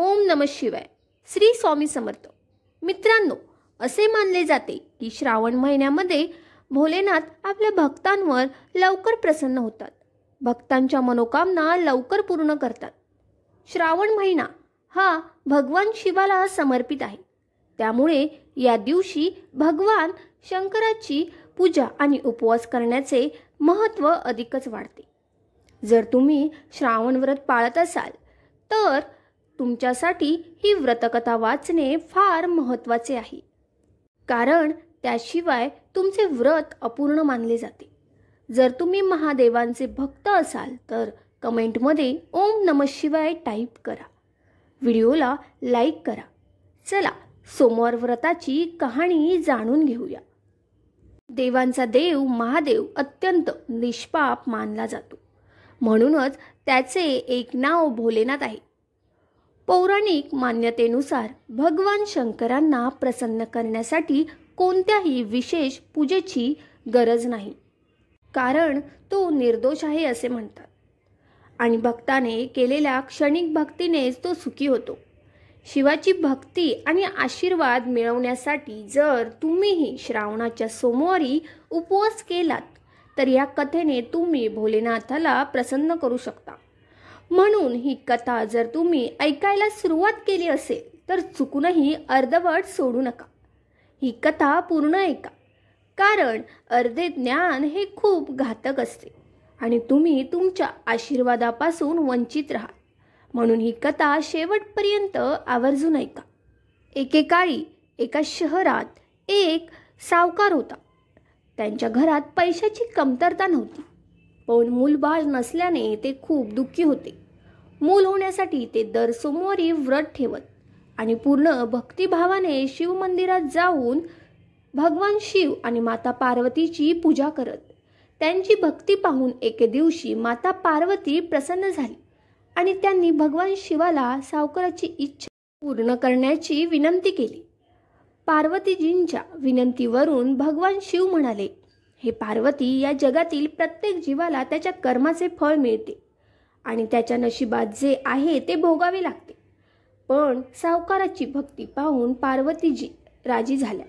ओम नमः शिवाय. श्री स्वामी समर्थ. मित्रांनो, असे मानले जाते की श्रावण महिन्यामध्ये भोलेनाथ आपल्या भक्तांवर लवकर प्रसन्न होतात. भक्तांच्या मनोकामना लवकर पूर्ण करतात. श्रावण महिना हा भगवान शिवाला समर्पित आहे. त्यामुळे या दिवशी भगवान शंकराची पूजा आणि उपवास करण्याचे महत्त्व अधिकच वाढते. जर तुम्ही श्रावण व्रत पाळत असाल तर तुमच्यासाठी ही व्रतकथा वाचणे फार महत्त्वाचे आहे, कारण त्याशिवाय तुमचे व्रत अपूर्ण मानले जाते. जर तुम्ही महादेवांचे भक्त असाल तर कमेंटमध्ये ओम नमः शिवाय टाईप करा. व्हिडिओला लाईक करा. चला सोमवार व्रताची कहाणी जाणून घेऊया. देवांचा देव महादेव अत्यंत निष्पाप मानला जातो, म्हणूनच त्याचे एक नाव भोलेनाथ आहे. पौराणिक मान्यतेनुसार भगवान शंकरांना प्रसन्न करण्यासाठी कोणत्याही विशेष पूजेची गरज नाही, कारण तो निर्दोष आहे असे म्हणतात आणि भक्ताने केलेल्या क्षणिक भक्तीनेच तो सुखी होतो. शिवाची भक्ती आणि आशीर्वाद मिळवण्यासाठी जर तुम्हीही श्रावणाच्या सोमवारी उपवास केलात तर या कथेने तुम्ही भोलेनाथाला प्रसन्न करू शकता. म्हणून ही कथा जर तुम्ही ऐकायला सुरुवात केली असेल तर चुकूनही अर्धवट सोडू नका. ही कथा पूर्ण ऐका, कारण अर्धे ज्ञान हे खूप घातक असते आणि तुम्ही तुमच्या आशीर्वादापासून वंचित राहाल. म्हणून ही कथा शेवटपर्यंत आवर्जून ऐका. एकेकाळी एका शहरात एक सावकार होता. त्यांच्या घरात पैशाची कमतरता नव्हती, पण मूलबाळ नसल्याने ते खूप दुःखी होते. मूल होण्यासाठी ते दर सोमवारी व्रत ठेवत आणि पूर्ण भक्तिभावाने शिवमंदिरात जाऊन भगवान शिव आणि माता पार्वतीची पूजा करत. त्यांची भक्ती पाहून एके दिवशी माता पार्वती प्रसन्न झाली आणि त्यांनी भगवान शिवाला सावकाराची इच्छा पूर्ण करण्याची विनंती केली. पार्वतीजींच्या विनंतीवरून भगवान शिव म्हणाले, हे पार्वती, या जगातील प्रत्येक जीवाला त्याच्या कर्माचे फळ मिळते आणि त्याच्या नशिबात जे आहे ते भोगावे लागते. पण सावकाराची भक्ती पाहून पार्वतीजी राजी झाल्या.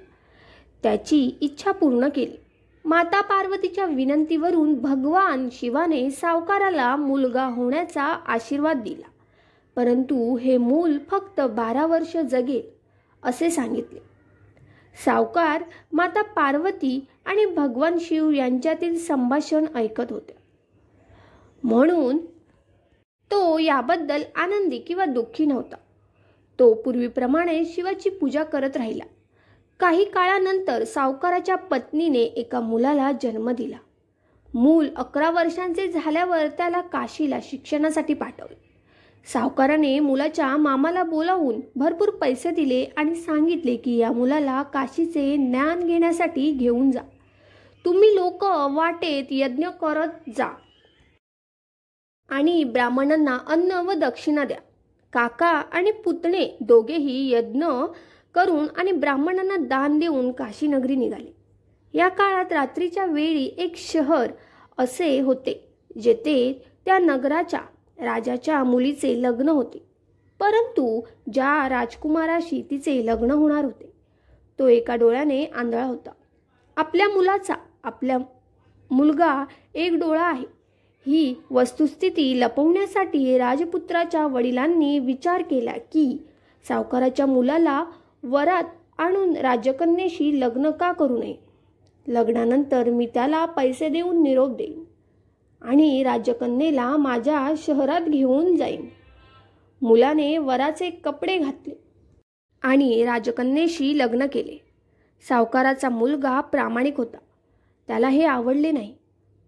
त्याची इच्छा पूर्ण केली. माता पार्वतीच्या विनंतीवरून भगवान शिवाने सावकाराला मुलगा होण्याचा आशीर्वाद दिला, परंतु हे मूल फक्त 12 वर्ष जगेल असे सांगितले. सावकार माता पार्वती आणि भगवान शिव यांच्यातील संभाषण ऐकत होते, म्हणून तो याबद्दल आनंदी किंवा दुःखी नव्हता. तो पूर्वीप्रमाणे शिवाची पूजा करत राहिला. काही काळानंतर सावकाराच्या पत्नीने एका मुलाला जन्म दिला. मूल 11 वर्षांचे झाल्यावर त्याला काशीला शिक्षणासाठी पाठवले. सावकाराने मुलाच्या मामाला बोलावून भरपूर पैसे दिले आणि सांगितले की या मुलाला काशीचे ज्ञान घेण्यासाठी घेऊन जा. तुम्ही लोक वाटेत यज्ञ करत जा आणि ब्राह्मणांना अन्न व दक्षिणा द्या. काका आणि पुतणे दोघेही यज्ञ करून आणि ब्राह्मणांना दान देऊन काशी नगरी निघाले. या काळात रात्रीच्या वेळी एक शहर असे होते जेथे त्या नगराच्या राजाच्या मुलीचे लग्न होते, परंतु ज्या राजकुमाराशी तिचे लग्न होणार होते तो एका डोळ्याने आंधळा होता. आपला मुलगा एक डोळा आहे ही वस्तुस्थिती लपवण्यासाठी राजपुत्राच्या वडिलांनी विचार केला की सावकाराच्या मुलाला वरात आणून राजकन्येशी लग्न का करू नये. लग्नानंतर मी त्याला पैसे देऊन निरोप देईन आणि राजकन्येला माझ्या शहरात घेऊन जाईन. मुलाने वराचे कपडे घातले आणि राजकन्येशी लग्न केले. सावकाराचा मुलगा प्रामाणिक होता. त्याला हे आवडले नाही,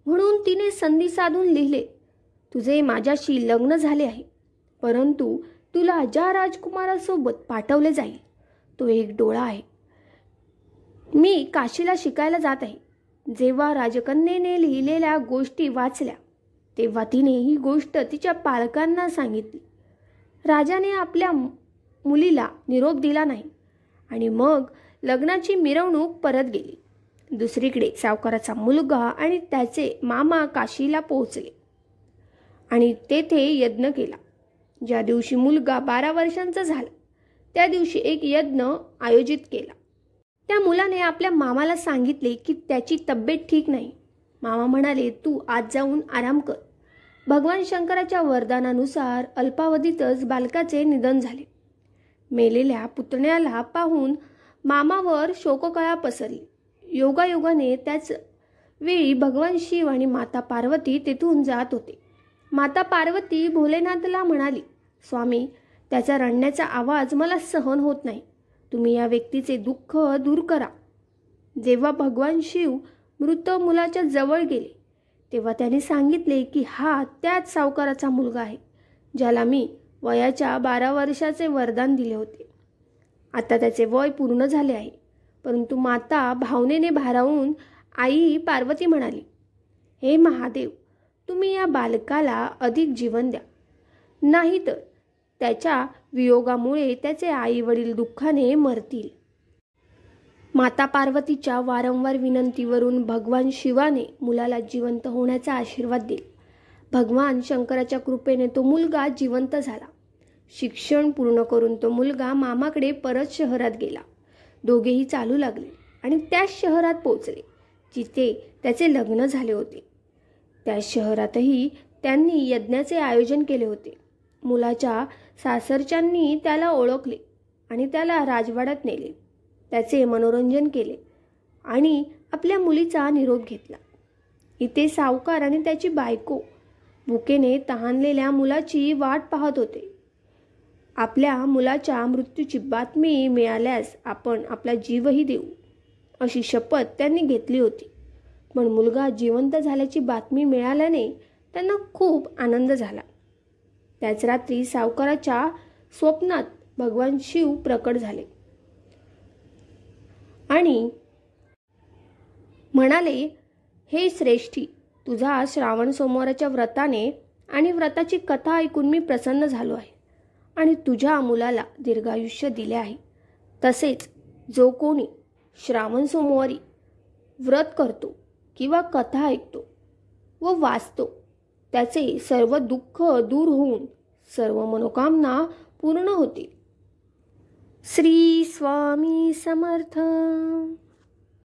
म्हणून तिने संधी साधून लिहिले, तुझे माझ्याशी लग्न झाले आहे, परंतु तुला ज्या राजकुमारासोबत पाठवले जाईल तो एक डोळा आहे. मी काशीला शिकायला जात आहे. जेव्हा राजकन्येने लिहिलेल्या गोष्टी वाचल्या तेव्हा तिने ही गोष्ट तिच्या पालकांना सांगितली. राजाने आपल्या मुलीला निरोप दिला नाही आणि मग लग्नाची मिरवणूक परत गेली. दुसरीकडे सावकाराचा मुलगा आणि त्याचे मामा काशीला पोहोचले आणि तेथे यज्ञ केला. ज्या दिवशी मुलगा 12 वर्षांचा झाला त्या दिवशी एक यज्ञ आयोजित केला. त्या मुलाने आपल्या मामाला सांगितले की त्याची तब्येत ठीक नाही. मामा म्हणाले, तू आज जाऊन आराम कर. भगवान शंकराच्या वरदानानुसार अल्पावधीतच बालकाचे निधन झाले. मेलेल्या पुतण्याला पाहून मामावर शोककळा पसरली. योगायोगाने त्याच वेळी भगवान शिव आणि माता पार्वती तेथून जात होते. माता पार्वती भोलेनाथला म्हणाली, स्वामी, त्याचा रडण्याचा आवाज मला सहन होत नाही. तुम्ही या व्यक्तीचे दुःख दूर करा. जेव्हा भगवान शिव मृत मुलाच्या जवळ गेले तेव्हा त्याने सांगितले की हा त्याच सावकाराचा मुलगा आहे ज्याला मी वयाच्या 12 वर्षाचे वरदान दिले होते. आता त्याचे वय पूर्ण झाले आहे. परंतु माता भावनेने भारावून आई पार्वती म्हणाली, हे महादेव, तुम्ही या बालकाला अधिक जीवन द्या, नाहीतर त्याच्या वियोगामुळे त्याचे आई वडील दुःखाने मरतील. माता पार्वतीच्या वारंवार विनंतीवरून भगवान शिवाने मुलाला जिवंत होण्याचा आशीर्वाद दिला. भगवान शंकराच्या कृपेने तो मुलगा जिवंत झाला. शिक्षण पूर्ण करून तो मुलगा मामाकडे परत शहरात गेला. दोघेही चालू लागले आणि त्याच शहरात पोहोचले जिथे त्याचे लग्न झाले होते. त्या शहरातही त्यांनी यज्ञाचे आयोजन केले होते. मुलाच्या सासरच्यांनी त्याला ओळखले आणि त्याला राजवाड्यात नेले. त्याचे मनोरंजन केले आणि आपल्या मुलीचा निरोप घेतला. इथे सावकार आणि त्याची बायको भुकेने तहानलेल्या मुलाची वाट पाहत होते. आपल्या मुलाच्या मृत्यूची बातमी मिळाल्यास आपण आपला जीवही देऊ अशी शपथ त्यांनी घेतली होती. पण मुलगा जिवंत झाल्याची बातमी मिळाल्याने त्यांना खूप आनंद झाला. त्याच रात्री सावकाराच्या स्वप्नात भगवान शिव प्रकट झाले आणि म्हणाले, हे श्रेष्ठी, तुझा श्रावण सोमवाराच्या व्रताने आणि व्रताची कथा ऐकून मी प्रसन्न झालो आहे आणि तुझ्या मुलाला दीर्घायुष्य दिले आहे. तसेच जो कोणी श्रावण सोमवारी व्रत करतो किंवा कथा ऐकतो व वाचतो त्याचे सर्व दुःख दूर होऊन सर्व मनोकामना पूर्ण होतील. श्री स्वामी समर्थ.